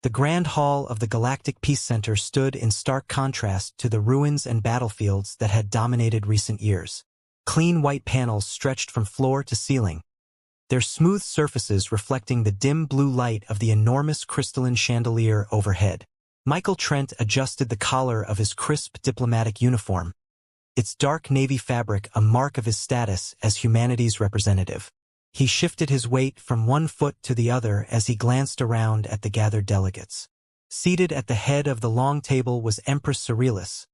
The Grand Hall of the Galactic Peace Center stood in stark contrast to the ruins and battlefields that had dominated recent years. Clean white panels stretched from floor to ceiling, their smooth surfaces reflecting the dim blue light of the enormous crystalline chandelier overhead. Michael Trent adjusted the collar of his crisp diplomatic uniform, its dark navy fabric a mark of his status as humanity's representative. He shifted his weight from one foot to the other as he glanced around at the gathered delegates. Seated at the head of the long table was Empress Cyrillus,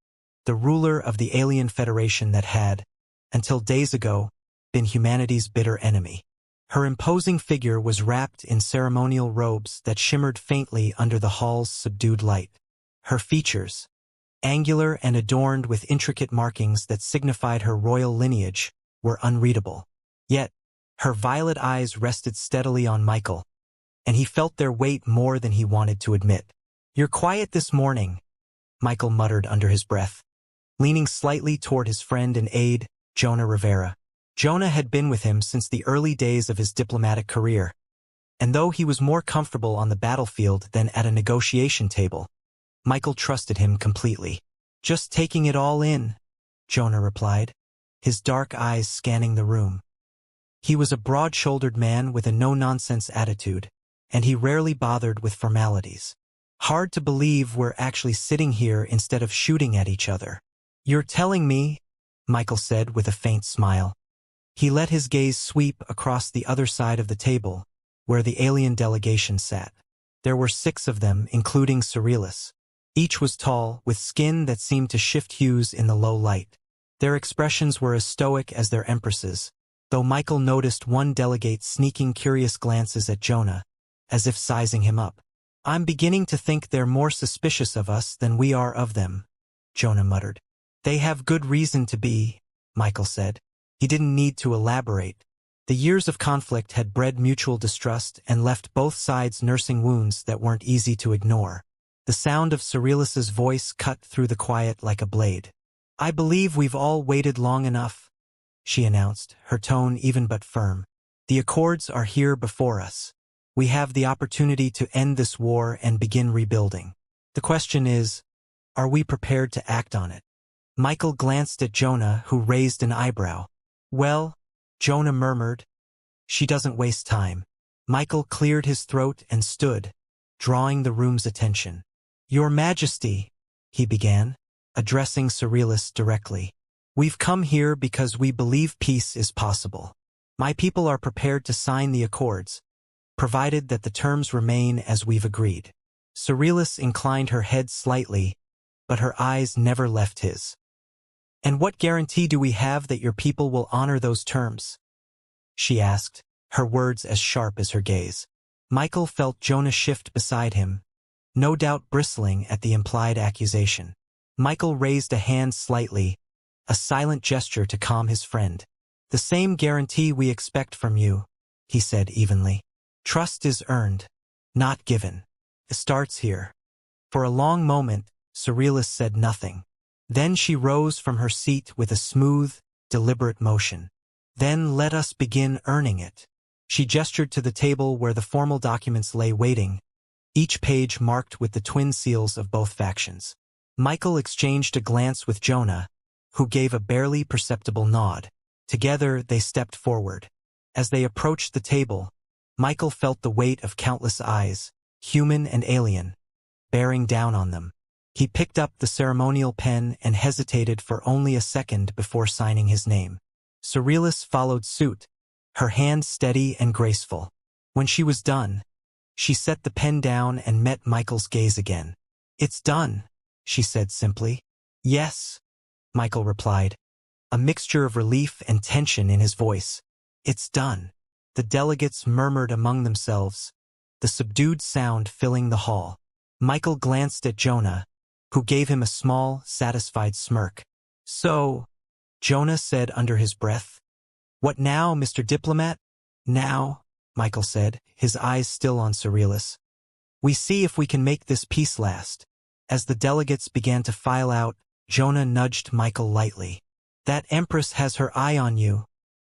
the ruler of the alien federation that had, until days ago, been humanity's bitter enemy. Her imposing figure was wrapped in ceremonial robes that shimmered faintly under the hall's subdued light. Her features, angular and adorned with intricate markings that signified her royal lineage, were unreadable. Yet, her violet eyes rested steadily on Michael, and he felt their weight more than he wanted to admit. "You're quiet this morning," Michael muttered under his breath, leaning slightly toward his friend and aide, Jonah Rivera. Jonah had been with him since the early days of his diplomatic career, and though he was more comfortable on the battlefield than at a negotiation table, Michael trusted him completely. "Just taking it all in," Jonah replied, his dark eyes scanning the room. He was a broad-shouldered man with a no-nonsense attitude, and he rarely bothered with formalities. "Hard to believe we're actually sitting here instead of shooting at each other." "You're telling me," Michael said with a faint smile. He let his gaze sweep across the other side of the table, where the alien delegation sat. There were 6 of them, including Cyrillus. Each was tall, with skin that seemed to shift hues in the low light. Their expressions were as stoic as their empresses, though Michael noticed one delegate sneaking curious glances at Jonah, as if sizing him up. "I'm beginning to think they're more suspicious of us than we are of them," Jonah muttered. "They have good reason to be," Michael said. He didn't need to elaborate. The years of conflict had bred mutual distrust and left both sides nursing wounds that weren't easy to ignore. The sound of Cyrillus's voice cut through the quiet like a blade. "I believe we've all waited long enough," she announced, her tone even but firm. "The accords are here before us. We have the opportunity to end this war and begin rebuilding. The question is, are we prepared to act on it?" Michael glanced at Jonah, who raised an eyebrow. "Well," Jonah murmured, "she doesn't waste time." Michael cleared his throat and stood, drawing the room's attention. "Your Majesty," he began, addressing Cyrillus directly. "We've come here because we believe peace is possible. My people are prepared to sign the accords, provided that the terms remain as we've agreed." Cyrillus inclined her head slightly, but her eyes never left his. "And what guarantee do we have that your people will honor those terms?" she asked, her words as sharp as her gaze. Michael felt Jonah shift beside him, no doubt bristling at the implied accusation. Michael raised a hand slightly, a silent gesture to calm his friend. "The same guarantee we expect from you," he said evenly. "Trust is earned, not given. It starts here." For a long moment, Cyrillus said nothing. Then she rose from her seat with a smooth, deliberate motion. "Then let us begin earning it." She gestured to the table where the formal documents lay waiting, each page marked with the twin seals of both factions. Michael exchanged a glance with Jonah, who gave a barely perceptible nod. Together they stepped forward. As they approached the table, Michael felt the weight of countless eyes, human and alien, bearing down on them. He picked up the ceremonial pen and hesitated for only a second before signing his name. Cyrillus followed suit, her hand steady and graceful. When she was done, she set the pen down and met Michael's gaze again. "It's done," she said simply. "Yes," Michael replied, a mixture of relief and tension in his voice. "It's done." The delegates murmured among themselves, the subdued sound filling the hall. Michael glanced at Jonah, who gave him a small, satisfied smirk. "So," Jonah said under his breath. "What now, Mr. Diplomat?" "Now," Michael said, his eyes still on Cyrillus, "we see if we can make this peace last." As the delegates began to file out, Jonah nudged Michael lightly. "That Empress has her eye on you,"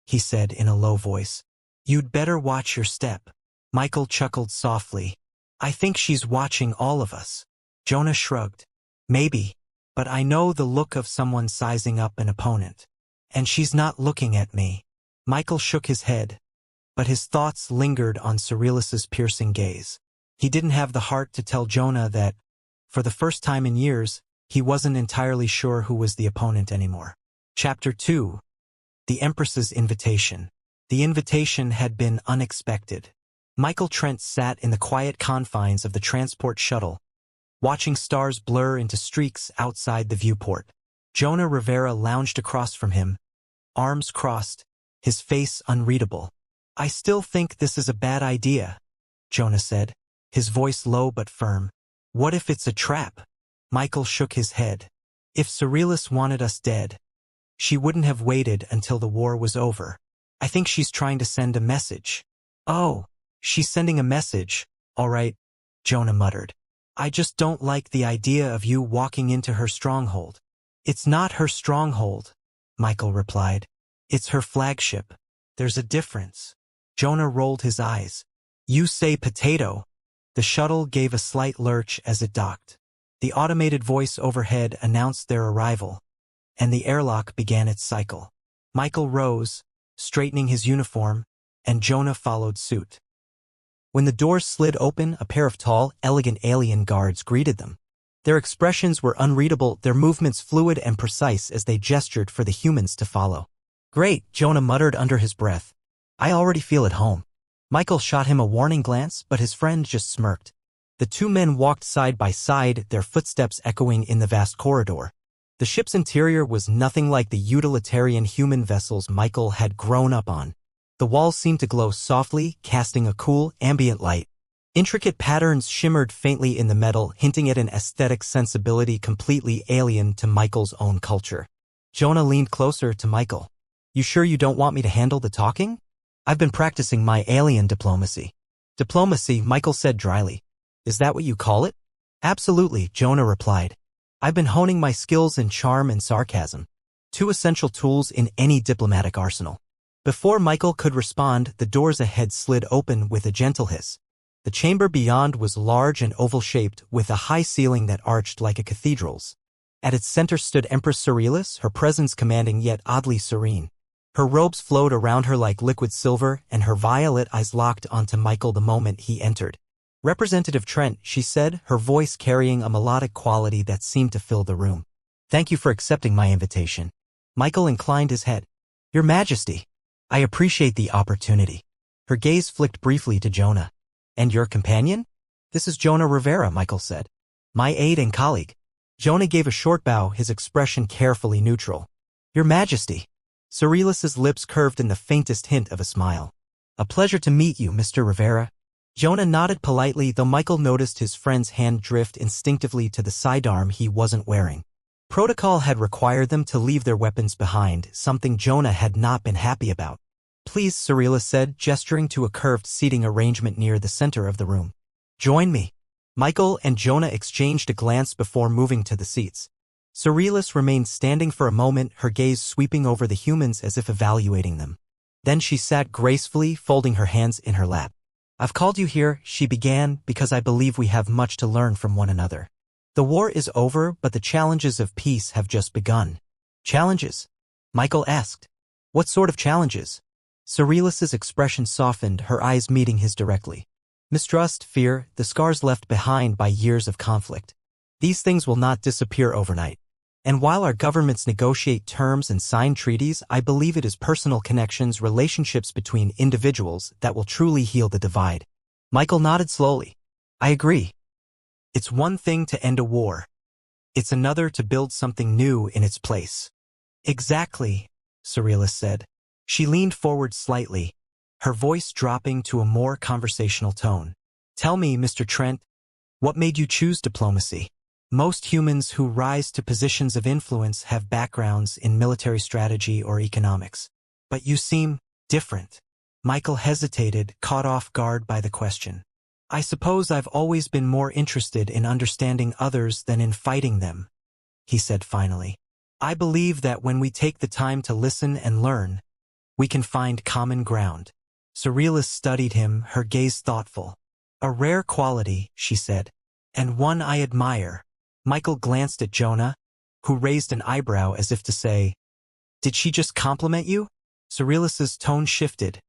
he said in a low voice. "You'd better watch your step." Michael chuckled softly. I think she's watching all of us. Jonah shrugged. Maybe, but I know the look of someone sizing up an opponent. And she's not looking at me. Michael shook his head, but his thoughts lingered on Cyrillus' piercing gaze. He didn't have the heart to tell Jonah that, for the first time in years, he wasn't entirely sure who was the opponent anymore. Chapter 2. The Empress's Invitation. The invitation had been unexpected. Michael Trent sat in the quiet confines of the transport shuttle, watching stars blur into streaks outside the viewport. Jonah Rivera lounged across from him, arms crossed, his face unreadable. I still think this is a bad idea, Jonah said, his voice low but firm. What if it's a trap? Michael shook his head. If Cyrillus wanted us dead, she wouldn't have waited until the war was over. I think she's trying to send a message. Oh, she's sending a message, all right, Jonah muttered. I just don't like the idea of you walking into her stronghold. It's not her stronghold, Michael replied. It's her flagship. There's a difference. Jonah rolled his eyes. You say potato. The shuttle gave a slight lurch as it docked. The automated voice overhead announced their arrival, and the airlock began its cycle. Michael rose, straightening his uniform, and Jonah followed suit. When the doors slid open, a pair of tall, elegant alien guards greeted them. Their expressions were unreadable, their movements fluid and precise as they gestured for the humans to follow. Great, Jonah muttered under his breath. I already feel at home. Michael shot him a warning glance, but his friend just smirked. The two men walked side by side, their footsteps echoing in the vast corridor. The ship's interior was nothing like the utilitarian human vessels Michael had grown up on. The walls seemed to glow softly, casting a cool, ambient light. Intricate patterns shimmered faintly in the metal, hinting at an aesthetic sensibility completely alien to Michael's own culture. Jonah leaned closer to Michael. You sure you don't want me to handle the talking? I've been practicing my alien diplomacy. Diplomacy, Michael said dryly. Is that what you call it? Absolutely, Jonah replied. I've been honing my skills in charm and sarcasm, two essential tools in any diplomatic arsenal. Before Michael could respond, the doors ahead slid open with a gentle hiss. The chamber beyond was large and oval-shaped, with a high ceiling that arched like a cathedral's. At its center stood Empress Cyrillus, her presence commanding yet oddly serene. Her robes flowed around her like liquid silver, and her violet eyes locked onto Michael the moment he entered. Representative Trent, she said, her voice carrying a melodic quality that seemed to fill the room. Thank you for accepting my invitation. Michael inclined his head. Your Majesty. I appreciate the opportunity. Her gaze flicked briefly to Jonah. And your companion? This is Jonah Rivera, Michael said. My aide and colleague. Jonah gave a short bow, his expression carefully neutral. Your Majesty. Cyrillus' lips curved in the faintest hint of a smile. A pleasure to meet you, Mr. Rivera. Jonah nodded politely, though Michael noticed his friend's hand drift instinctively to the sidearm he wasn't wearing. Protocol had required them to leave their weapons behind, something Jonah had not been happy about. Please, Cyrillus said, gesturing to a curved seating arrangement near the center of the room. Join me. Michael and Jonah exchanged a glance before moving to the seats. Cyrillus remained standing for a moment, her gaze sweeping over the humans as if evaluating them. Then she sat gracefully, folding her hands in her lap. I've called you here, she began, because I believe we have much to learn from one another. The war is over, but the challenges of peace have just begun. Challenges? Michael asked. What sort of challenges? Cyrillus' expression softened, her eyes meeting his directly. Mistrust, fear, the scars left behind by years of conflict. These things will not disappear overnight. And while our governments negotiate terms and sign treaties, I believe it is personal connections, relationships between individuals that will truly heal the divide. Michael nodded slowly. I agree. It's one thing to end a war. It's another to build something new in its place. Exactly, Cyrillus said. She leaned forward slightly, her voice dropping to a more conversational tone. Tell me, Mr. Trent, what made you choose diplomacy? Most humans who rise to positions of influence have backgrounds in military strategy or economics. But you seem different. Michael hesitated, caught off guard by the question. I suppose I've always been more interested in understanding others than in fighting them, he said finally. I believe that when we take the time to listen and learn, we can find common ground. Cyrillus studied him, her gaze thoughtful. A rare quality, she said. And one I admire. Michael glanced at Jonah, who raised an eyebrow as if to say, "Did she just compliment you?" Cyrillus' tone shifted,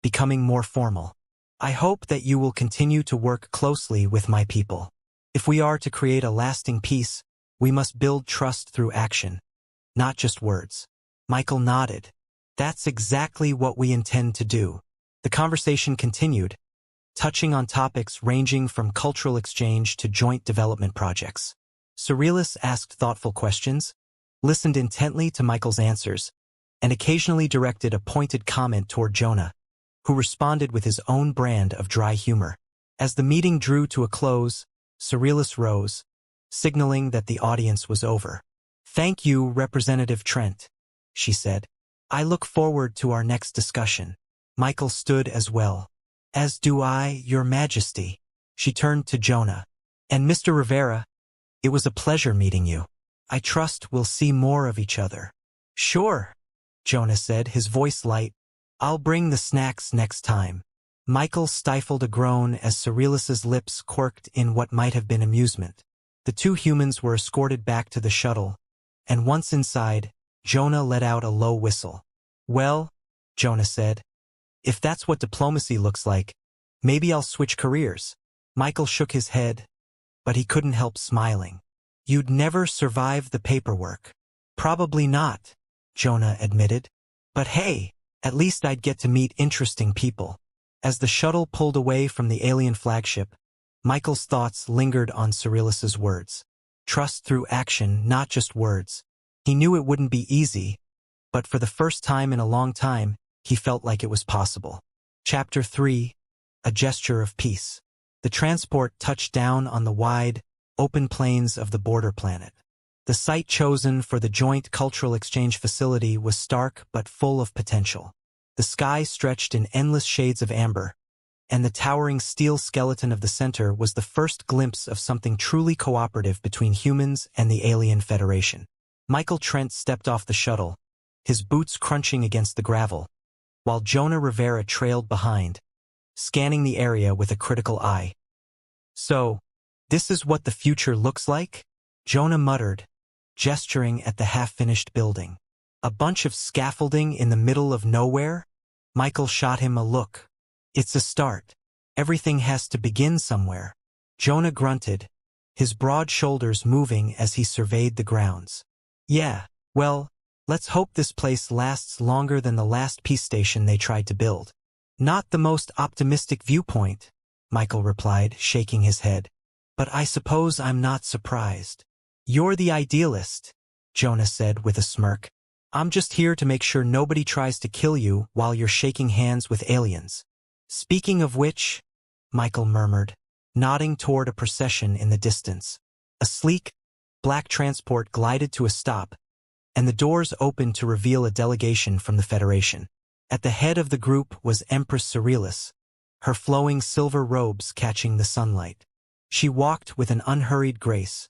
becoming more formal. "I hope that you will continue to work closely with my people. If we are to create a lasting peace, we must build trust through action, not just words." Michael nodded. "That's exactly what we intend to do." The conversation continued, touching on topics ranging from cultural exchange to joint development projects. Cyrillus asked thoughtful questions, listened intently to Michael's answers, and occasionally directed a pointed comment toward Jonah, who responded with his own brand of dry humor. As the meeting drew to a close, Cyrillus rose, signaling that the audience was over. "Thank you, Representative Trent," she said. "I look forward to our next discussion." Michael stood as well. "As do I, Your Majesty." She turned to Jonah. "And Mr. Rivera, it was a pleasure meeting you. I trust we'll see more of each other." "Sure," Jonah said, his voice light. "I'll bring the snacks next time." Michael stifled a groan as Cyrillus' lips quirked in what might have been amusement. The two humans were escorted back to the shuttle, and once inside, Jonah let out a low whistle. "Well," Jonah said, "if that's what diplomacy looks like, maybe I'll switch careers." Michael shook his head, but he couldn't help smiling. "You'd never survive the paperwork." "Probably not," Jonah admitted. "But hey, at least I'd get to meet interesting people." As the shuttle pulled away from the alien flagship, Michael's thoughts lingered on Cyrillus' words. Trust through action, not just words. He knew it wouldn't be easy, but for the first time in a long time, he felt like it was possible. Chapter 3: A Gesture of Peace. The transport touched down on the wide, open plains of the border planet. The site chosen for the joint cultural exchange facility was stark but full of potential. The sky stretched in endless shades of amber, and the towering steel skeleton of the center was the first glimpse of something truly cooperative between humans and the alien Federation. Michael Trent stepped off the shuttle, his boots crunching against the gravel, while Jonah Rivera trailed behind, scanning the area with a critical eye. "So, this is what the future looks like?" Jonah muttered, gesturing at the half-finished building. "A bunch of scaffolding in the middle of nowhere?" Michael shot him a look. "It's a start. Everything has to begin somewhere." Jonah grunted, his broad shoulders moving as he surveyed the grounds. "Yeah, well, let's hope this place lasts longer than the last peace station they tried to build." "Not the most optimistic viewpoint," Michael replied, shaking his head. "But I suppose I'm not surprised." "You're the idealist," Jonah said with a smirk. "I'm just here to make sure nobody tries to kill you while you're shaking hands with aliens." "Speaking of which," Michael murmured, nodding toward a procession in the distance. A sleek, black transport glided to a stop, and the doors opened to reveal a delegation from the Federation. At the head of the group was Empress Cyrillus, her flowing silver robes catching the sunlight. She walked with an unhurried grace,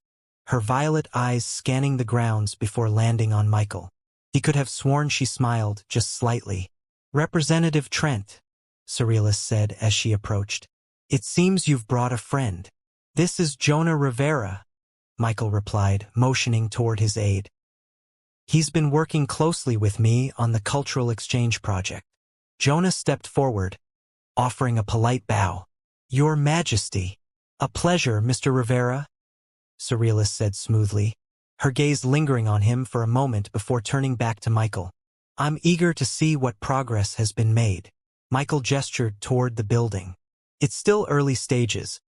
her violet eyes scanning the grounds before landing on Michael. He could have sworn she smiled just slightly. "Representative Trent," Cyrillus said as she approached, "it seems you've brought a friend." "This is Jonah Rivera," Michael replied, motioning toward his aide. "He's been working closely with me on the cultural exchange project." Jonah stepped forward, offering a polite bow. "Your Majesty." "A pleasure, Mr. Rivera," Cyrillus said smoothly, her gaze lingering on him for a moment before turning back to Michael. "I'm eager to see what progress has been made." Michael gestured toward the building. "It's still early stages,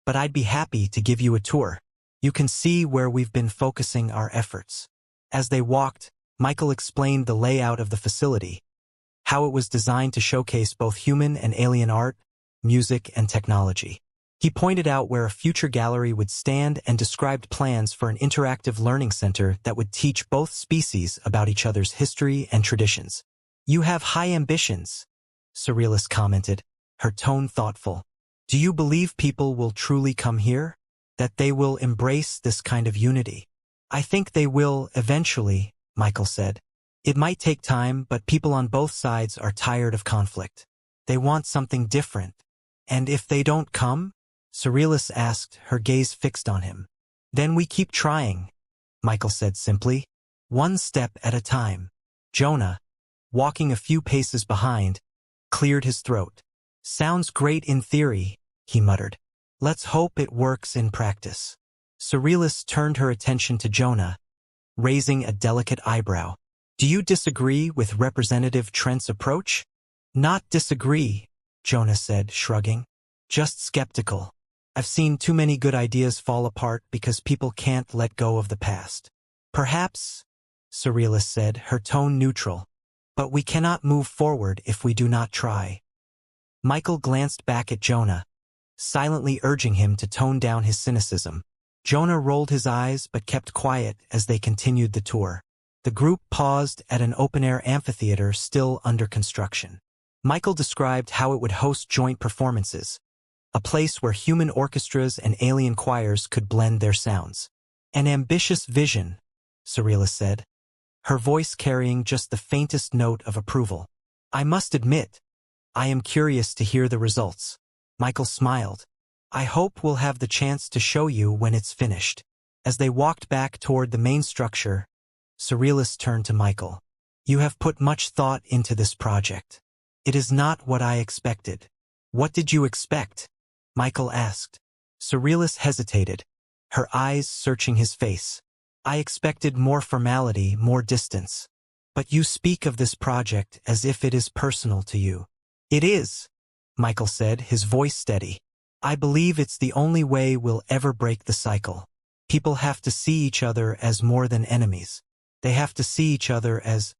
but I'd be happy to give you a tour. You can see where we've been focusing our efforts." As they walked, Michael explained the layout of the facility, how it was designed to showcase both human and alien art, music, and technology. He pointed out where a future gallery would stand and described plans for an interactive learning center that would teach both species about each other's history and traditions. "You have high ambitions," Cyrillus commented, her tone thoughtful. "Do you believe people will truly come here? That they will embrace this kind of unity?" "I think they will eventually," Michael said. "It might take time, but people on both sides are tired of conflict. They want something different. And if they don't come, Cyrillus asked, her gaze fixed on him. Then we keep trying, Michael said simply. One step at a time. Jonah, walking a few paces behind, cleared his throat. Sounds great in theory, he muttered. Let's hope it works in practice. Cyrillus turned her attention to Jonah, raising a delicate eyebrow. Do you disagree with Representative Trent's approach? Not disagree, Jonah said, shrugging. Just skeptical. I've seen too many good ideas fall apart because people can't let go of the past. Perhaps, Cyrillus said, her tone neutral. But we cannot move forward if we do not try. Michael glanced back at Jonah, silently urging him to tone down his cynicism. Jonah rolled his eyes but kept quiet as they continued the tour. The group paused at an open-air amphitheater still under construction. Michael described how it would host joint performances, a place where human orchestras and alien choirs could blend their sounds. An ambitious vision, Cyrillus said, her voice carrying just the faintest note of approval. I must admit, I am curious to hear the results. Michael smiled. I hope we'll have the chance to show you when it's finished. As they walked back toward the main structure, Cyrillus turned to Michael. You have put much thought into this project. It is not what I expected. What did you expect? Michael asked. Cyrillus hesitated, her eyes searching his face. I expected more formality, more distance. But you speak of this project as if it is personal to you. It is, Michael said, his voice steady. I believe it's the only way we'll ever break the cycle. People have to see each other as more than enemies. They have to see each other as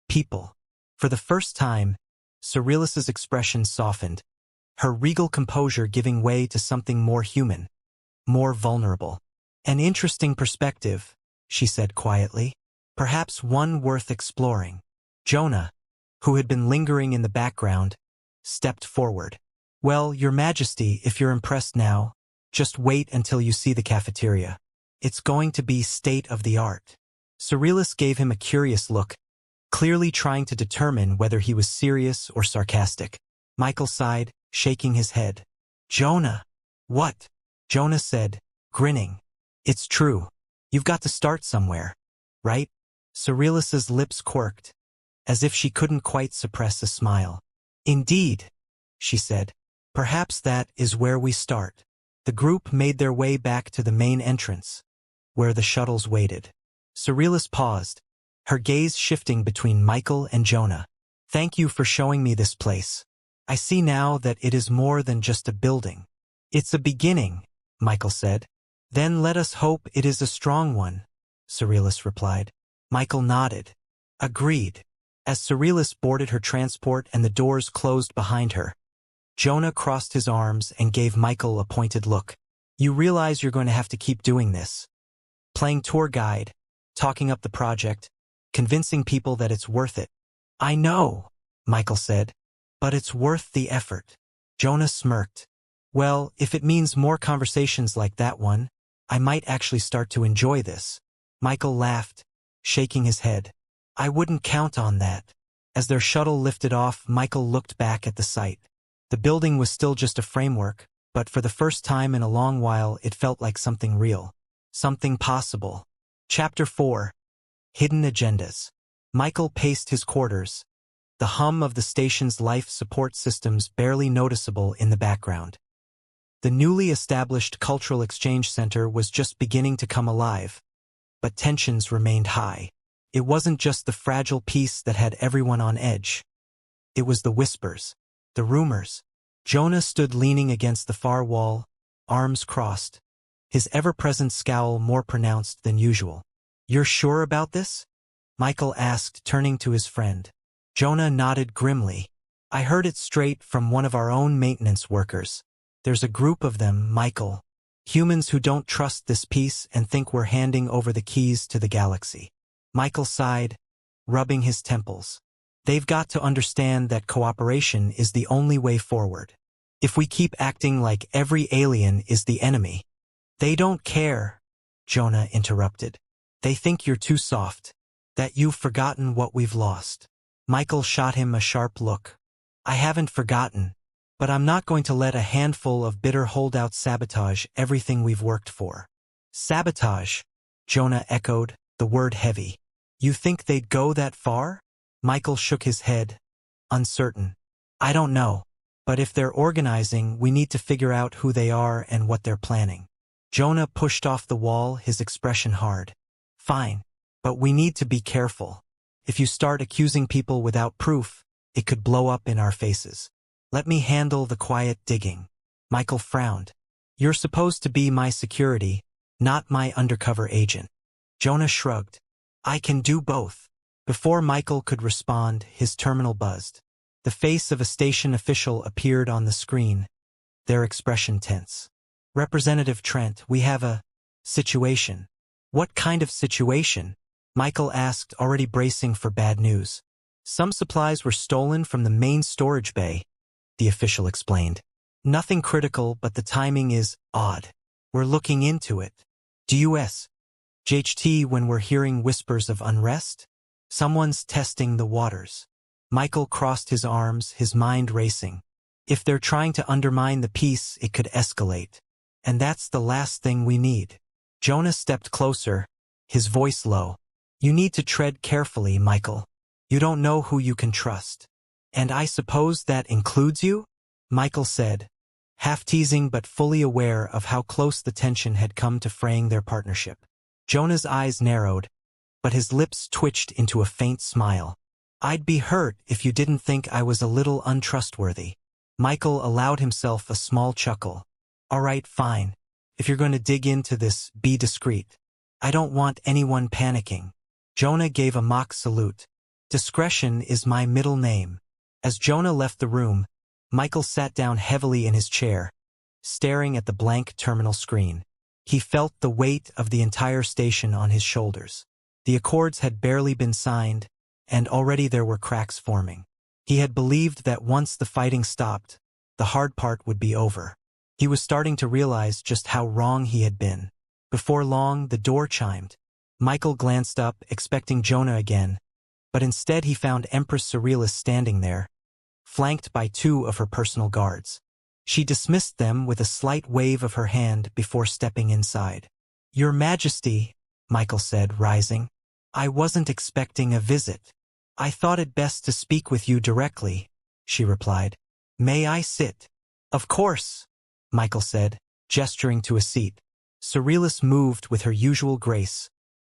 people. For the first time, Cyrillus's expression softened, her regal composure giving way to something more human, more vulnerable. An interesting perspective, she said quietly. Perhaps one worth exploring. Jonah, who had been lingering in the background, stepped forward. Well, Your Majesty, if you're impressed now, just wait until you see the cafeteria. It's going to be state-of-the-art. Cyrillus gave him a curious look, clearly trying to determine whether he was serious or sarcastic. Michael sighed, shaking his head. Jonah. What? Jonah said, grinning. It's true. You've got to start somewhere, right? Cyrillus's lips quirked, as if she couldn't quite suppress a smile. Indeed, she said. Perhaps that is where we start. The group made their way back to the main entrance, where the shuttles waited. Cyrillus paused, her gaze shifting between Michael and Jonah. Thank you for showing me this place. I see now that it is more than just a building. It's a beginning, Michael said. Then let us hope it is a strong one, Cyrillus replied. Michael nodded. Agreed. As Cyrillus boarded her transport and the doors closed behind her, Jonah crossed his arms and gave Michael a pointed look. You realize you're going to have to keep doing this. Playing tour guide, talking up the project, convincing people that it's worth it. I know, Michael said, but it's worth the effort. Jonah smirked. Well, if it means more conversations like that one, I might actually start to enjoy this. Michael laughed, shaking his head. I wouldn't count on that. As their shuttle lifted off, Michael looked back at the site. The building was still just a framework, but for the first time in a long while it felt like something real. Something possible. Chapter 4. Hidden Agendas. Michael paced his quarters, the hum of the station's life support systems barely noticeable in the background. The newly established Cultural Exchange Center was just beginning to come alive, but tensions remained high. It wasn't just the fragile peace that had everyone on edge. It was the whispers, the rumors. Jonah stood leaning against the far wall, arms crossed, his ever-present scowl more pronounced than usual. You're sure about this? Michael asked, turning to his friend. Jonah nodded grimly. I heard it straight from one of our own maintenance workers. There's a group of them, Michael. Humans who don't trust this peace and think we're handing over the keys to the galaxy. Michael sighed, rubbing his temples. They've got to understand that cooperation is the only way forward. If we keep acting like every alien is the enemy. They don't care, Jonah interrupted. They think you're too soft, that you've forgotten what we've lost. Michael shot him a sharp look. I haven't forgotten, But I'm not going to let a handful of bitter holdouts sabotage everything we've worked for. Sabotage, Jonah echoed, the word heavy. You think they'd go that far? Michael shook his head, uncertain. I don't know. But if they're organizing, we need to figure out who they are and what they're planning. Jonah pushed off the wall, his expression hard. Fine. But we need to be careful. If you start accusing people without proof, it could blow up in our faces. Let me handle the quiet digging. Michael frowned. You're supposed to be my security, not my undercover agent. Jonah shrugged. I can do both. Before Michael could respond, his terminal buzzed. The face of a station official appeared on the screen, their expression tense. Representative Trent, we have a situation. What kind of situation? Michael asked, already bracing for bad news. Some supplies were stolen from the main storage bay, the official explained. Nothing critical, but the timing is odd. We're looking into it. Do US JHT when we're hearing whispers of unrest? Someone's testing the waters. Michael crossed his arms, his mind racing. If they're trying to undermine the peace, it could escalate. And that's the last thing we need. Jonah stepped closer, his voice low. You need to tread carefully, Michael. You don't know who you can trust. And I suppose that includes you? Michael said, half teasing but fully aware of how close the tension had come to fraying their partnership. Jonah's eyes narrowed, but his lips twitched into a faint smile. I'd be hurt if you didn't think I was a little untrustworthy. Michael allowed himself a small chuckle. All right, fine. If you're going to dig into this, be discreet. I don't want anyone panicking. Jonah gave a mock salute. Discretion is my middle name. As Jonah left the room, Michael sat down heavily in his chair, staring at the blank terminal screen. He felt the weight of the entire station on his shoulders. The accords had barely been signed, and already there were cracks forming. He had believed that once the fighting stopped, the hard part would be over. He was starting to realize just how wrong he had been. Before long, the door chimed. Michael glanced up, expecting Jonah again, but instead he found Empress Surrealist standing there, flanked by two of her personal guards. She dismissed them with a slight wave of her hand before stepping inside. Your Majesty, Michael said, rising. I wasn't expecting a visit. I thought it best to speak with you directly, she replied. May I sit? Of course, Michael said, gesturing to a seat. Surrealist moved with her usual grace,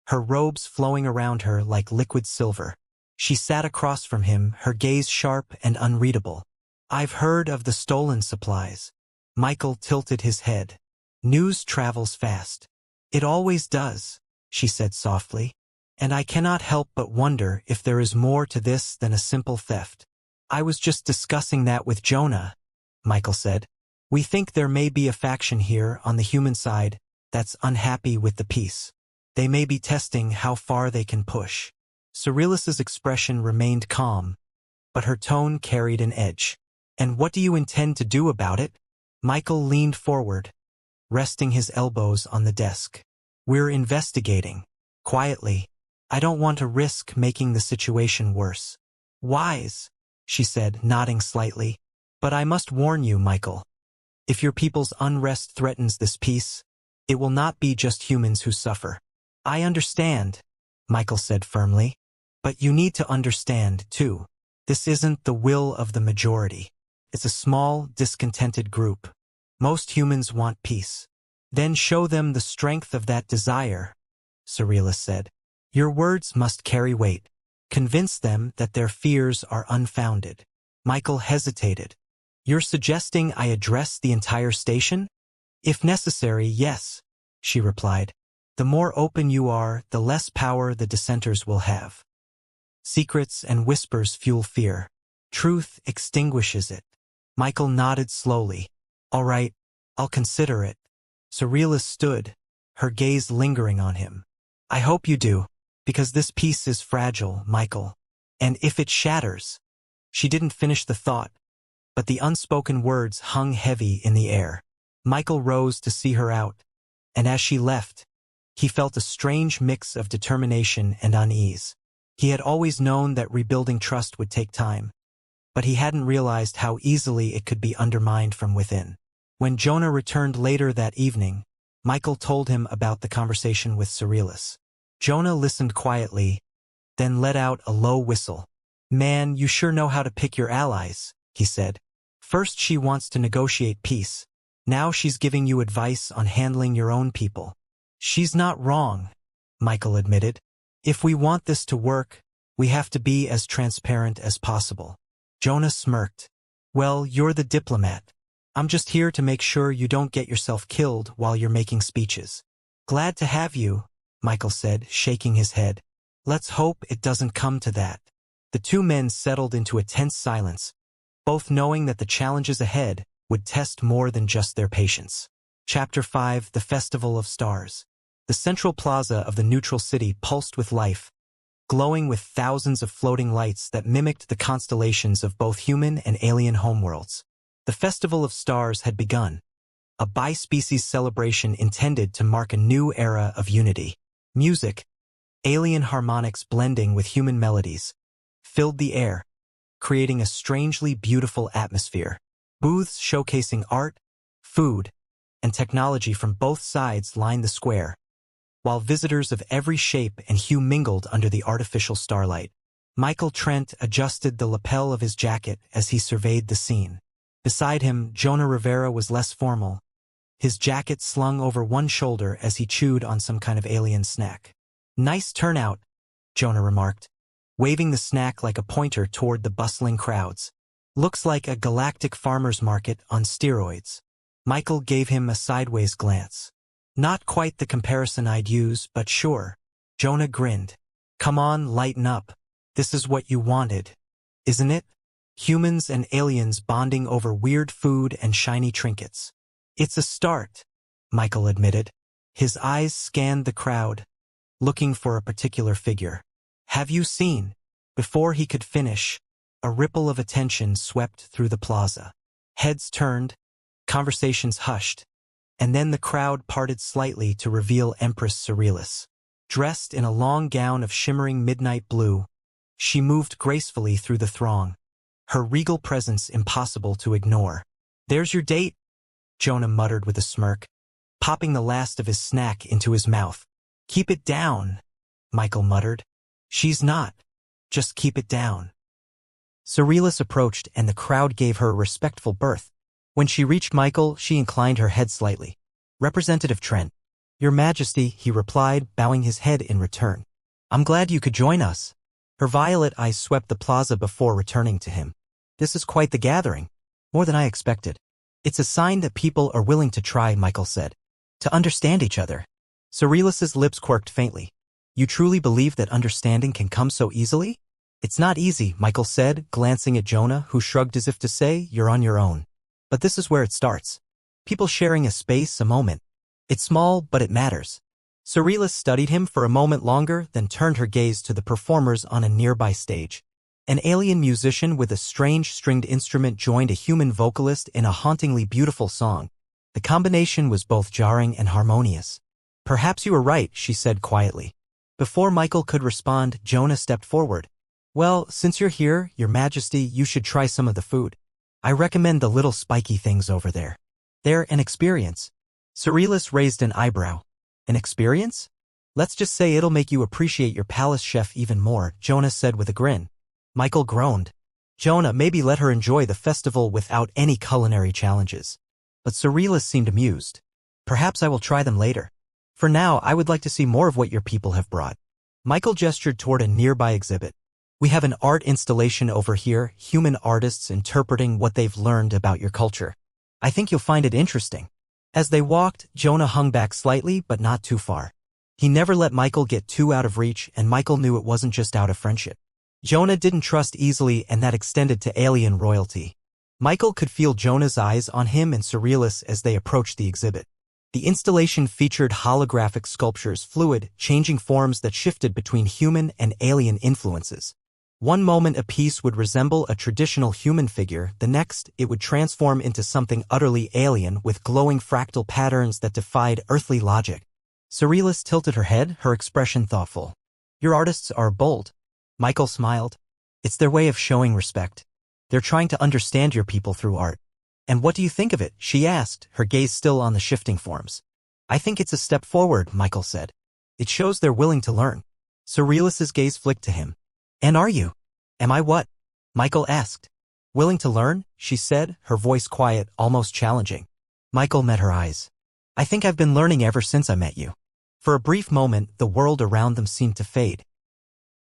her robes flowing around her like liquid silver. She sat across from him, her gaze sharp and unreadable. I've heard of the stolen supplies. Michael tilted his head. News travels fast. It always does, she said softly. And I cannot help but wonder if there is more to this than a simple theft. I was just discussing that with Jonah, Michael said. We think there may be a faction here on the human side that's unhappy with the peace. They may be testing how far they can push. Surrealist's expression remained calm, but her tone carried an edge. And what do you intend to do about it? Michael leaned forward, resting his elbows on the desk. We're investigating. Quietly. I don't want to risk making the situation worse. Wise, she said, nodding slightly. But I must warn you, Michael. If your people's unrest threatens this peace, it will not be just humans who suffer. I understand, Michael said firmly. But you need to understand, too. This isn't the will of the majority. It's a small, discontented group. Most humans want peace. Then show them the strength of that desire, Surrealist said. Your words must carry weight. Convince them that their fears are unfounded. Michael hesitated. You're suggesting I address the entire station? If necessary, yes, she replied. The more open you are, the less power the dissenters will have. Secrets and whispers fuel fear. Truth extinguishes it. Michael nodded slowly. All right, I'll consider it. Surrealist stood, her gaze lingering on him. I hope you do, because this peace is fragile, Michael. And if it shatters... She didn't finish the thought, but the unspoken words hung heavy in the air. Michael rose to see her out, and as she left, he felt a strange mix of determination and unease. He had always known that rebuilding trust would take time, but he hadn't realized how easily it could be undermined from within. When Jonah returned later that evening, Michael told him about the conversation with Cyrillus. Jonah listened quietly, then let out a low whistle. "Man, you sure know how to pick your allies," he said. "First she wants to negotiate peace. Now she's giving you advice on handling your own people." "She's not wrong," Michael admitted. "If we want this to work, we have to be as transparent as possible." Jonah smirked. "Well, you're the diplomat. I'm just here to make sure you don't get yourself killed while you're making speeches." "Glad to have you," Michael said, shaking his head. "Let's hope it doesn't come to that." The two men settled into a tense silence, both knowing that the challenges ahead would test more than just their patience. Chapter 5: The Festival of Stars. The central plaza of the neutral city pulsed with life, glowing with thousands of floating lights that mimicked the constellations of both human and alien homeworlds. The Festival of Stars had begun, a bi-species celebration intended to mark a new era of unity. Music, alien harmonics blending with human melodies, filled the air, creating a strangely beautiful atmosphere. Booths showcasing art, food, and technology from both sides lined the square, while visitors of every shape and hue mingled under the artificial starlight. Michael Trent adjusted the lapel of his jacket as he surveyed the scene. Beside him, Jonah Rivera was less formal, his jacket slung over one shoulder as he chewed on some kind of alien snack. "Nice turnout," Jonah remarked, waving the snack like a pointer toward the bustling crowds. "Looks like a galactic farmer's market on steroids." Michael gave him a sideways glance. "Not quite the comparison I'd use, but sure." Jonah grinned. "Come on, lighten up. This is what you wanted, isn't it? Humans and aliens bonding over weird food and shiny trinkets." "It's a start," Michael admitted. His eyes scanned the crowd, looking for a particular figure. "Have you seen?" Before he could finish, a ripple of attention swept through the plaza. Heads turned, conversations hushed, and then the crowd parted slightly to reveal Empress Cyrillus. Dressed in a long gown of shimmering midnight blue, she moved gracefully through the throng, her regal presence impossible to ignore. "There's your date," Jonah muttered with a smirk, popping the last of his snack into his mouth. "Keep it down," Michael muttered. "She's not. Just keep it down." Cyrillus approached and the crowd gave her a respectful berth. When she reached Michael, she inclined her head slightly. "Representative Trent." "Your Majesty," he replied, bowing his head in return. "I'm glad you could join us." Her violet eyes swept the plaza before returning to him. "This is quite the gathering. More than I expected." "It's a sign that people are willing to try," Michael said. "To understand each other." Cyrillus's lips quirked faintly. "You truly believe that understanding can come so easily?" "It's not easy," Michael said, glancing at Jonah, who shrugged as if to say, "You're on your own." "But this is where it starts. People sharing a space, a moment. It's small, but it matters." Cyrillus studied him for a moment longer, then turned her gaze to the performers on a nearby stage. An alien musician with a strange stringed instrument joined a human vocalist in a hauntingly beautiful song. The combination was both jarring and harmonious. "Perhaps you were right," she said quietly. Before Michael could respond, Jonah stepped forward. "Well, since you're here, Your Majesty, you should try some of the food. I recommend the little spiky things over there. They're an experience." Cyrillus raised an eyebrow. "An experience? Let's just say it'll make you appreciate your palace chef even more," Jonah said with a grin. Michael groaned. Jonah, maybe let her enjoy the festival without any culinary challenges. But Cyrillus seemed amused. "Perhaps I will try them later. For now, I would like to see more of what your people have brought." Michael gestured toward a nearby exhibit. "We have an art installation over here, human artists interpreting what they've learned about your culture. I think you'll find it interesting." As they walked, Jonah hung back slightly, but not too far. He never let Michael get too out of reach, and Michael knew it wasn't just out of friendship. Jonah didn't trust easily, and that extended to alien royalty. Michael could feel Jonah's eyes on him and Cyrillus as they approached the exhibit. The installation featured holographic sculptures, fluid, changing forms that shifted between human and alien influences. One moment a piece would resemble a traditional human figure, the next it would transform into something utterly alien with glowing fractal patterns that defied earthly logic. Cyrillus tilted her head, her expression thoughtful. "Your artists are bold." Michael smiled. "It's their way of showing respect." They're trying to understand your people through art. And what do you think of it? She asked, her gaze still on the shifting forms. I think it's a step forward, Michael said. It shows they're willing to learn. Surrealist's gaze flicked to him. And are you? Am I what? Michael asked. Willing to learn? She said, her voice quiet, almost challenging. Michael met her eyes. I think I've been learning ever since I met you. For a brief moment, the world around them seemed to fade.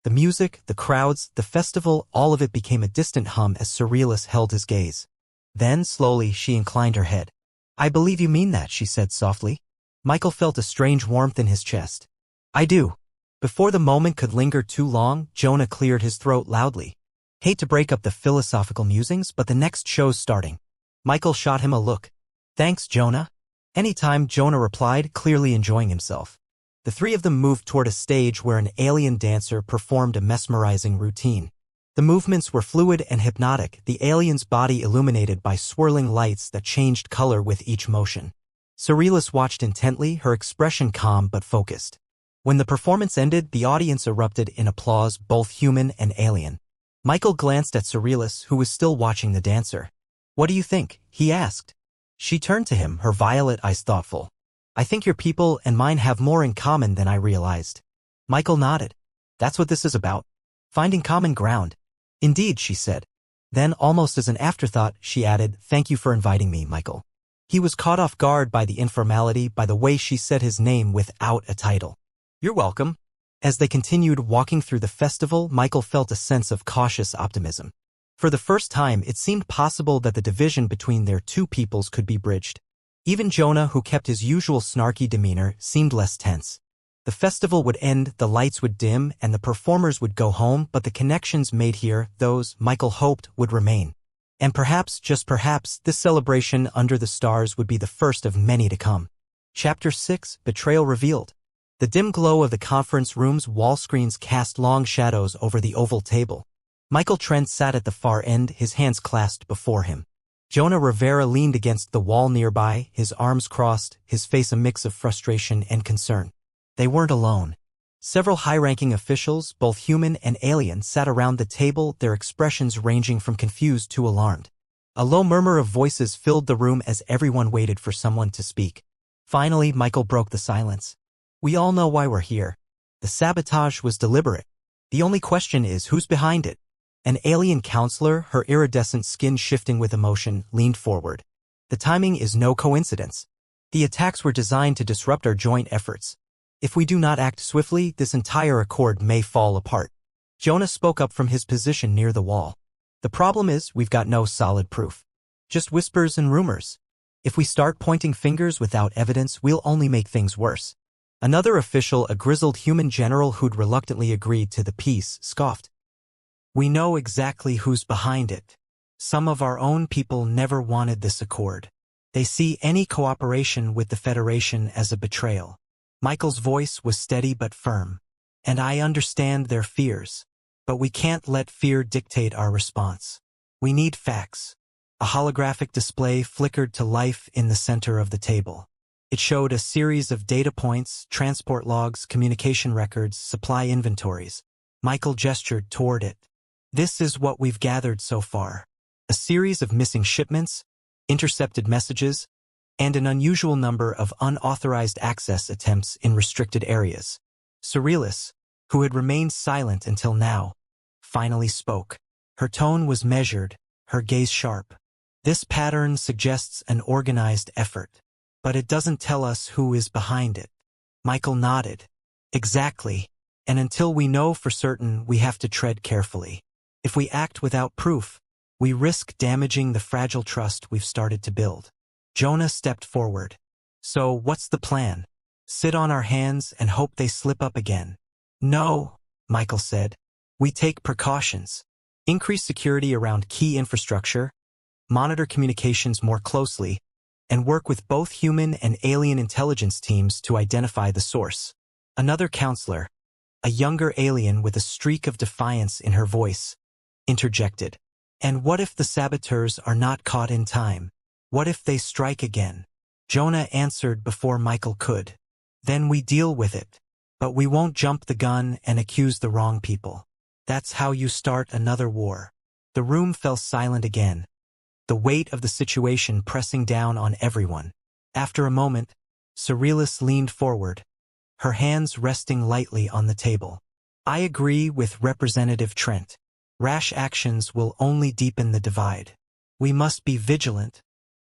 The music, the crowds, the festival, all of it became a distant hum as Surrealist held his gaze. Then, slowly, she inclined her head. I believe you mean that, she said softly. Michael felt a strange warmth in his chest. I do. Before the moment could linger too long, Jonah cleared his throat loudly. Hate to break up the philosophical musings, but the next show's starting. Michael shot him a look. Thanks, Jonah. Anytime, Jonah replied, clearly enjoying himself. The three of them moved toward a stage where an alien dancer performed a mesmerizing routine. The movements were fluid and hypnotic, the alien's body illuminated by swirling lights that changed color with each motion. Surrealist watched intently, her expression calm but focused. When the performance ended, the audience erupted in applause, both human and alien. Michael glanced at Surrealist, who was still watching the dancer. What do you think? He asked. She turned to him, her violet eyes thoughtful. I think your people and mine have more in common than I realized. Michael nodded. That's what this is about. Finding common ground. Indeed, she said. Then, almost as an afterthought, she added, Thank you for inviting me, Michael. He was caught off guard by the informality, by the way she said his name without a title. You're welcome. As they continued walking through the festival, Michael felt a sense of cautious optimism. For the first time, it seemed possible that the division between their two peoples could be bridged. Even Jonah, who kept his usual snarky demeanor, seemed less tense. The festival would end, the lights would dim, and the performers would go home, but the connections made here, those, Michael hoped, would remain. And perhaps, just perhaps, this celebration under the stars would be the first of many to come. Chapter 6, Betrayal Revealed. The dim glow of the conference room's wall screens cast long shadows over the oval table. Michael Trent sat at the far end, his hands clasped before him. Jonah Rivera leaned against the wall nearby, his arms crossed, his face a mix of frustration and concern. They weren't alone. Several high-ranking officials, both human and alien, sat around the table, their expressions ranging from confused to alarmed. A low murmur of voices filled the room as everyone waited for someone to speak. Finally, Michael broke the silence. We all know why we're here. The sabotage was deliberate. The only question is who's behind it. An alien counselor, her iridescent skin shifting with emotion, leaned forward. The timing is no coincidence. The attacks were designed to disrupt our joint efforts. If we do not act swiftly, this entire accord may fall apart. Jonah spoke up from his position near the wall. The problem is, we've got no solid proof. Just whispers and rumors. If we start pointing fingers without evidence, we'll only make things worse. Another official, a grizzled human general who'd reluctantly agreed to the peace, scoffed. We know exactly who's behind it. Some of our own people never wanted this accord. They see any cooperation with the Federation as a betrayal. Michael's voice was steady but firm. And I understand their fears. But we can't let fear dictate our response. We need facts. A holographic display flickered to life in the center of the table. It showed a series of data points, transport logs, communication records, supply inventories. Michael gestured toward it. This is what we've gathered so far. A series of missing shipments, intercepted messages, and an unusual number of unauthorized access attempts in restricted areas. Surrealist, who had remained silent until now, finally spoke. Her tone was measured, her gaze sharp. This pattern suggests an organized effort, but it doesn't tell us who is behind it. Michael nodded. Exactly. And until we know for certain, we have to tread carefully. If we act without proof, we risk damaging the fragile trust we've started to build. Jonah stepped forward. So, what's the plan? Sit on our hands and hope they slip up again? No, Michael said. We take precautions. Increase security around key infrastructure, monitor communications more closely, and work with both human and alien intelligence teams to identify the source. Another counselor, a younger alien with a streak of defiance in her voice, interjected. And what if the saboteurs are not caught in time? What if they strike again? Jonah answered before Michael could. Then we deal with it. But we won't jump the gun and accuse the wrong people. That's how you start another war. The room fell silent again, the weight of the situation pressing down on everyone. After a moment, Cyrillus leaned forward, her hands resting lightly on the table. I agree with Representative Trent. Rash actions will only deepen the divide. We must be vigilant,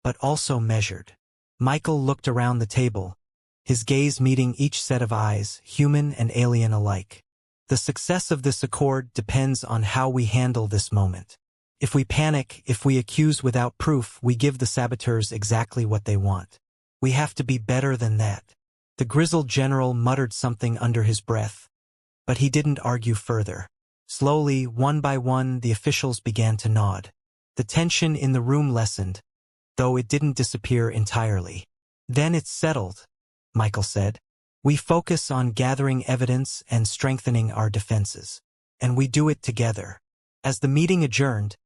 but also measured. Michael looked around the table, his gaze meeting each set of eyes, human and alien alike. The success of this accord depends on how we handle this moment. If we panic, if we accuse without proof, we give the saboteurs exactly what they want. We have to be better than that. The grizzled general muttered something under his breath, but he didn't argue further. Slowly, one by one, the officials began to nod. The tension in the room lessened, though it didn't disappear entirely. Then it's settled, Michael said. We focus on gathering evidence and strengthening our defenses. And we do it together. As the meeting adjourned,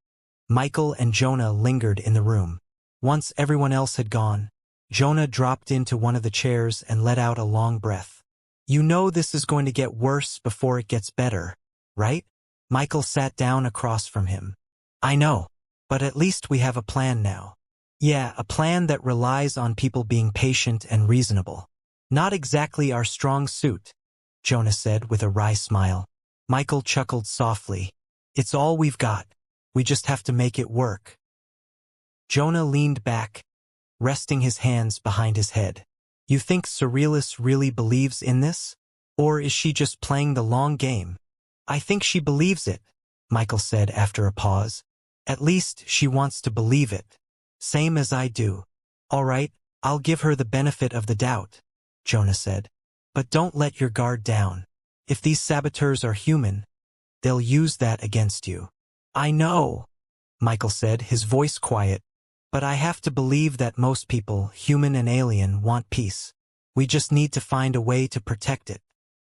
Michael and Jonah lingered in the room. Once everyone else had gone, Jonah dropped into one of the chairs and let out a long breath. You know this is going to get worse before it gets better, right? Michael sat down across from him. I know, but at least we have a plan now. Yeah, a plan that relies on people being patient and reasonable. Not exactly our strong suit, Jonah said with a wry smile. Michael chuckled softly. It's all we've got. We just have to make it work. Jonah leaned back, resting his hands behind his head. You think Cyrillus really believes in this? Or is she just playing the long game? I think she believes it, Michael said after a pause. At least she wants to believe it. Same as I do. All right, I'll give her the benefit of the doubt, Jonah said. But don't let your guard down. If these saboteurs are human, they'll use that against you. I know, Michael said, his voice quiet. But I have to believe that most people, human and alien, want peace. We just need to find a way to protect it.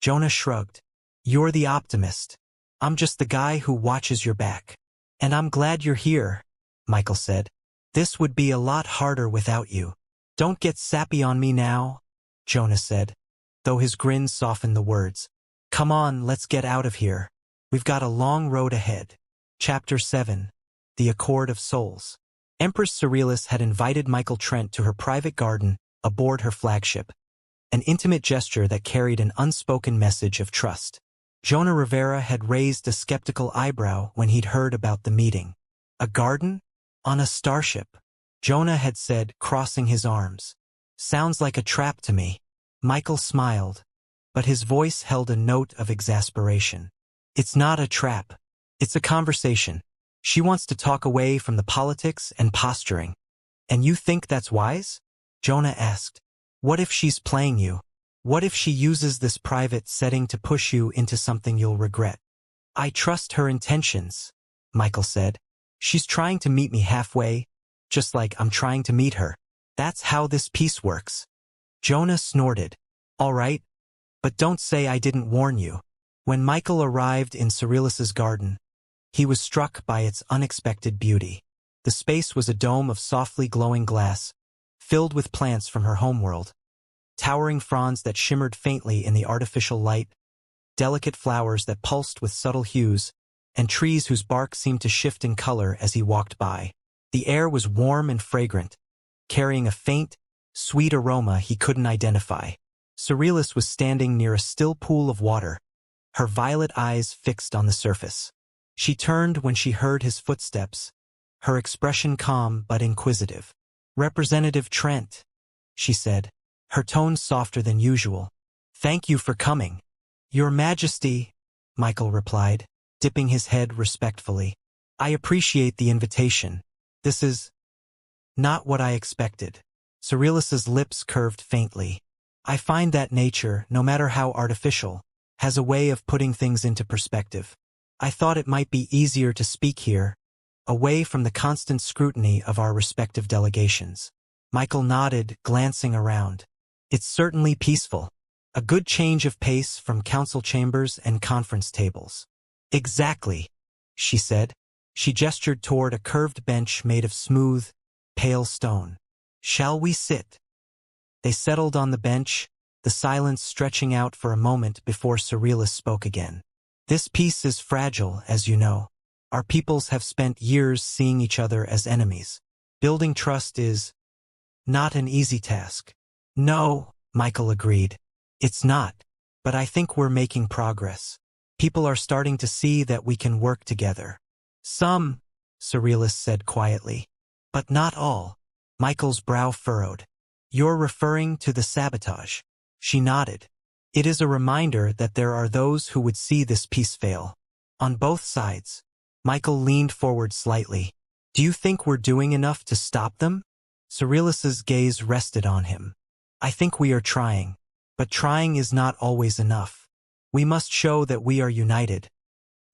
Jonah shrugged. You're the optimist. I'm just the guy who watches your back. And I'm glad you're here, Michael said. This would be a lot harder without you. Don't get sappy on me now, Jonah said, though his grin softened the words. Come on, let's get out of here. We've got a long road ahead. Chapter 7. The Accord of Souls. Empress Cyrillus had invited Michael Trent to her private garden aboard her flagship, an intimate gesture that carried an unspoken message of trust. Jonah Rivera had raised a skeptical eyebrow when he'd heard about the meeting. A garden? On a starship? Jonah had said, crossing his arms. Sounds like a trap to me. Michael smiled, but his voice held a note of exasperation. It's not a trap. It's a conversation. She wants to talk away from the politics and posturing. And you think that's wise? Jonah asked. What if she's playing you? What if she uses this private setting to push you into something you'll regret? I trust her intentions, Michael said. She's trying to meet me halfway, just like I'm trying to meet her. That's how this piece works. Jonah snorted. All right, but don't say I didn't warn you. When Michael arrived in Cyrillus's garden, he was struck by its unexpected beauty. The space was a dome of softly glowing glass, filled with plants from her homeworld. Towering fronds that shimmered faintly in the artificial light, delicate flowers that pulsed with subtle hues, and trees whose bark seemed to shift in color as he walked by. The air was warm and fragrant, carrying a faint, sweet aroma he couldn't identify. Cyrillus was standing near a still pool of water, her violet eyes fixed on the surface. She turned when she heard his footsteps, her expression calm but inquisitive. Representative Trent, she said, her tone softer than usual. Thank you for coming. Your Majesty, Michael replied, dipping his head respectfully. I appreciate the invitation. This is not what I expected. Cyrillus's lips curved faintly. I find that nature, no matter how artificial, has a way of putting things into perspective. I thought it might be easier to speak here, away from the constant scrutiny of our respective delegations. Michael nodded, glancing around. It's certainly peaceful. A good change of pace from council chambers and conference tables. Exactly, she said. She gestured toward a curved bench made of smooth, pale stone. Shall we sit? They settled on the bench, the silence stretching out for a moment before Cyrillus spoke again. This piece is fragile, as you know. Our peoples have spent years seeing each other as enemies. Building trust is not an easy task. No, Michael agreed. It's not. But I think we're making progress. People are starting to see that we can work together. Some, Surrealist said quietly. But not all. Michael's brow furrowed. You're referring to the sabotage. She nodded. It is a reminder that there are those who would see this peace fail. On both sides. Michael leaned forward slightly. Do you think we're doing enough to stop them? Surrealist's gaze rested on him. I think we are trying. But trying is not always enough. We must show that we are united.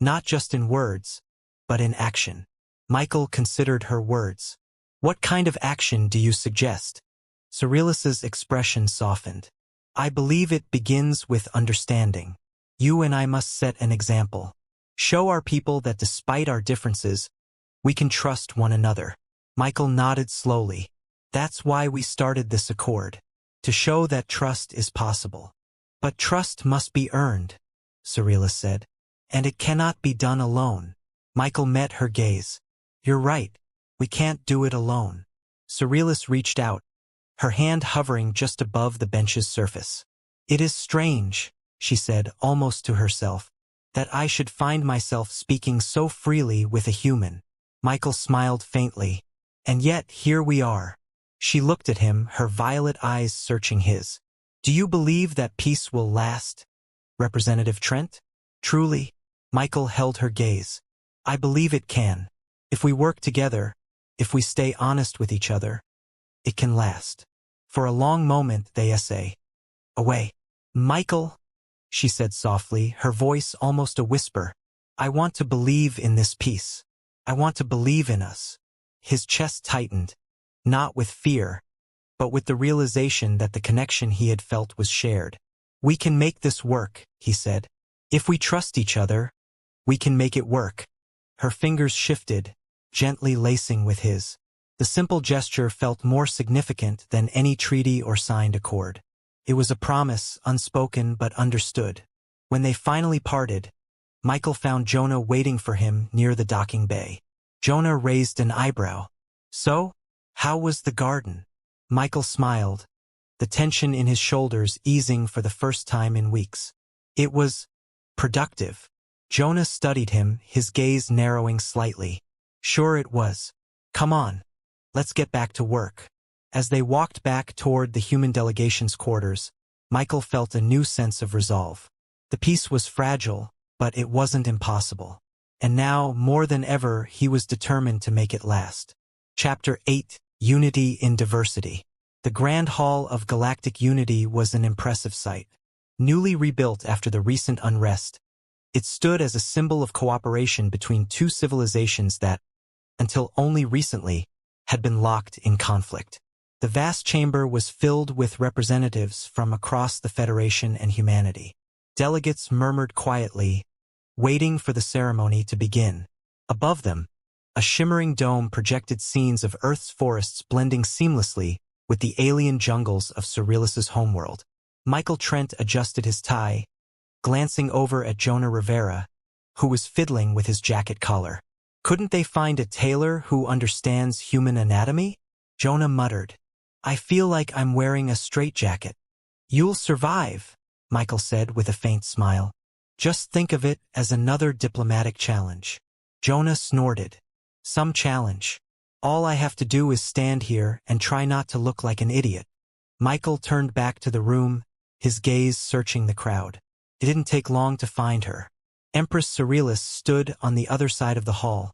Not just in words, but in action. Michael considered her words. What kind of action do you suggest? Surrealist's expression softened. I believe it begins with understanding. You and I must set an example. Show our people that despite our differences, we can trust one another. Michael nodded slowly. That's why we started this accord. To show that trust is possible. But trust must be earned, Surrealist said. And it cannot be done alone. Michael met her gaze. You're right. We can't do it alone. Surrealist reached out, her hand hovering just above the bench's surface. It is strange, she said almost to herself, that I should find myself speaking so freely with a human. Michael smiled faintly. And yet here we are. She looked at him, her violet eyes searching his. Do you believe that peace will last, Representative Trent? Truly? Michael held her gaze. I believe it can. If we work together, if we stay honest with each other, it can last. For a long moment they essay. Away. Michael, she said softly, her voice almost a whisper. I want to believe in this peace. I want to believe in us. His chest tightened. Not with fear, but with the realization that the connection he had felt was shared. We can make this work, he said. If we trust each other, we can make it work. Her fingers shifted, gently lacing with his. The simple gesture felt more significant than any treaty or signed accord. It was a promise, unspoken but understood. When they finally parted, Michael found Jonah waiting for him near the docking bay. Jonah raised an eyebrow. So? How was the garden? Michael smiled, the tension in his shoulders easing for the first time in weeks. It was productive. Jonah studied him, his gaze narrowing slightly. Sure it was. Come on. Let's get back to work. As they walked back toward the human delegation's quarters, Michael felt a new sense of resolve. The peace was fragile, but it wasn't impossible. And now, more than ever, he was determined to make it last. Chapter 8. Unity in Diversity. The Grand Hall of Galactic Unity was an impressive sight. Newly rebuilt after the recent unrest, it stood as a symbol of cooperation between two civilizations that, until only recently, had been locked in conflict. The vast chamber was filled with representatives from across the Federation and humanity. Delegates murmured quietly, waiting for the ceremony to begin. Above them, a shimmering dome projected scenes of Earth's forests blending seamlessly with the alien jungles of Surrealist's homeworld. Michael Trent adjusted his tie, glancing over at Jonah Rivera, who was fiddling with his jacket collar. Couldn't they find a tailor who understands human anatomy? Jonah muttered. I feel like I'm wearing a straitjacket. You'll survive, Michael said with a faint smile. Just think of it as another diplomatic challenge. Jonah snorted. Some challenge. All I have to do is stand here and try not to look like an idiot. Michael turned back to the room, his gaze searching the crowd. It didn't take long to find her. Empress Surrealist stood on the other side of the hall,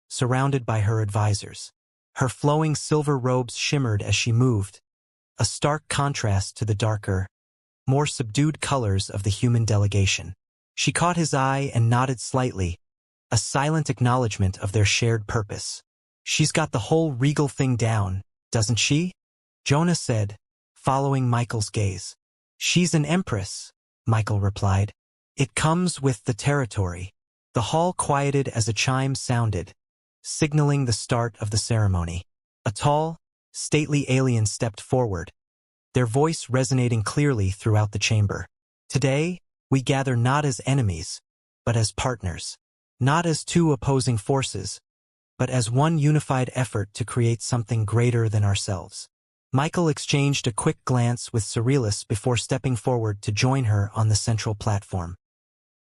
surrounded by her advisors. Her flowing silver robes shimmered as she moved, a stark contrast to the darker, more subdued colors of the human delegation. She caught his eye and nodded slightly, a silent acknowledgement of their shared purpose. She's got the whole regal thing down, doesn't she? Jonah said, following Michael's gaze. She's an empress, Michael replied. It comes with the territory. The hall quieted as a chime sounded, signaling the start of the ceremony. A tall, stately alien stepped forward, their voice resonating clearly throughout the chamber. Today, we gather not as enemies, but as partners. not as two opposing forces, but as one unified effort to create something greater than ourselves. Michael exchanged a quick glance with Cyrillus before stepping forward to join her on the central platform.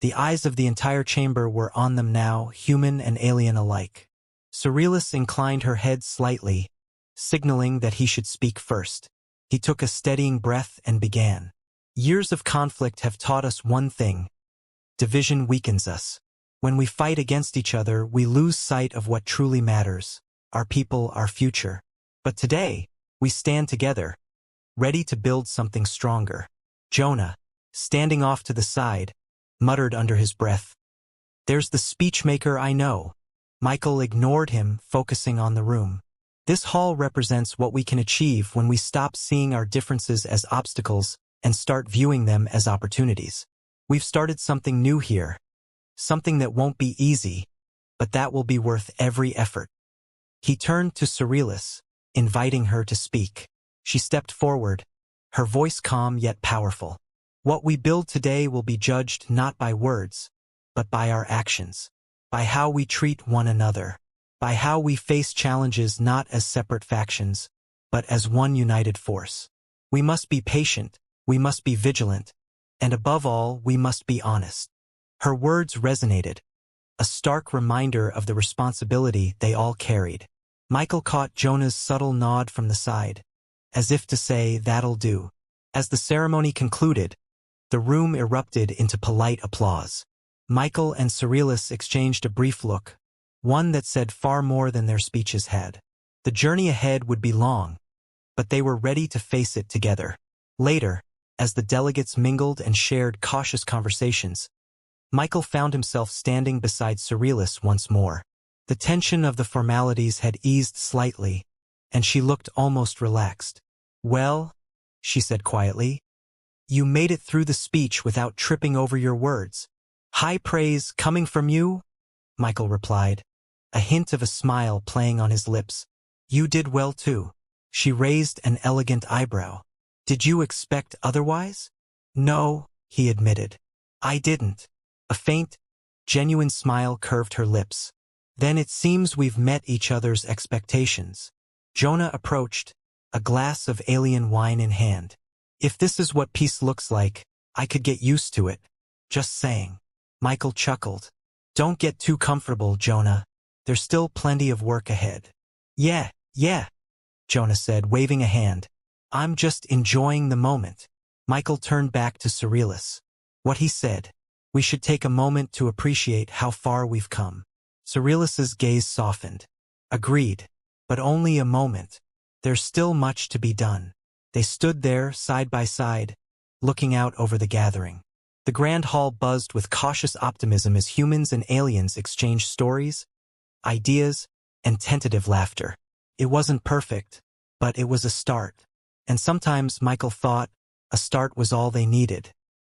The eyes of the entire chamber were on them now, human and alien alike. Cyrillus inclined her head slightly, signaling that he should speak first. He took a steadying breath and began. Years of conflict have taught us one thing: division weakens us. When we fight against each other, we lose sight of what truly matters: our people, our future. But today, we stand together, ready to build something stronger. Jonah, standing off to the side, muttered under his breath, "There's the speechmaker I know." Michael ignored him, focusing on the room. This hall represents what we can achieve when we stop seeing our differences as obstacles and start viewing them as opportunities. We've started something new here, something that won't be easy, but that will be worth every effort. He turned to Cyrillus, inviting her to speak. She stepped forward, her voice calm yet powerful. What we build today will be judged not by words, but by our actions, by how we treat one another, by how we face challenges not as separate factions, but as one united force. We must be patient, we must be vigilant, and above all, we must be honest. Her words resonated, a stark reminder of the responsibility they all carried. Michael caught Jonah's subtle nod from the side, as if to say, "That'll do." As the ceremony concluded, the room erupted into polite applause. Michael and Cyrillus exchanged a brief look, one that said far more than their speeches had. The journey ahead would be long, but they were ready to face it together. Later, as the delegates mingled and shared cautious conversations, Michael found himself standing beside Cyrillus once more. The tension of the formalities had eased slightly, and she looked almost relaxed. "Well," she said quietly, "you made it through the speech without tripping over your words." "High praise coming from you," Michael replied, a hint of a smile playing on his lips. "You did well too." She raised an elegant eyebrow. "Did you expect otherwise?" "No," he admitted. "I didn't." A faint, genuine smile curved her lips. "Then it seems we've met each other's expectations." Jonah approached, a glass of alien wine in hand. "If this is what peace looks like, I could get used to it. Just saying." Michael chuckled. "Don't get too comfortable, Jonah. There's still plenty of work ahead." Yeah, Jonah said, waving a hand. "I'm just enjoying the moment." Michael turned back to Cyrillus. What he said, "We should take a moment to appreciate how far we've come." Cyrillus's gaze softened. "Agreed, but only a moment. There's still much to be done." They stood there, side by side, looking out over the gathering. The grand hall buzzed with cautious optimism as humans and aliens exchanged stories, ideas, and tentative laughter. It wasn't perfect, but it was a start. And sometimes, Michael thought, a start was all they needed.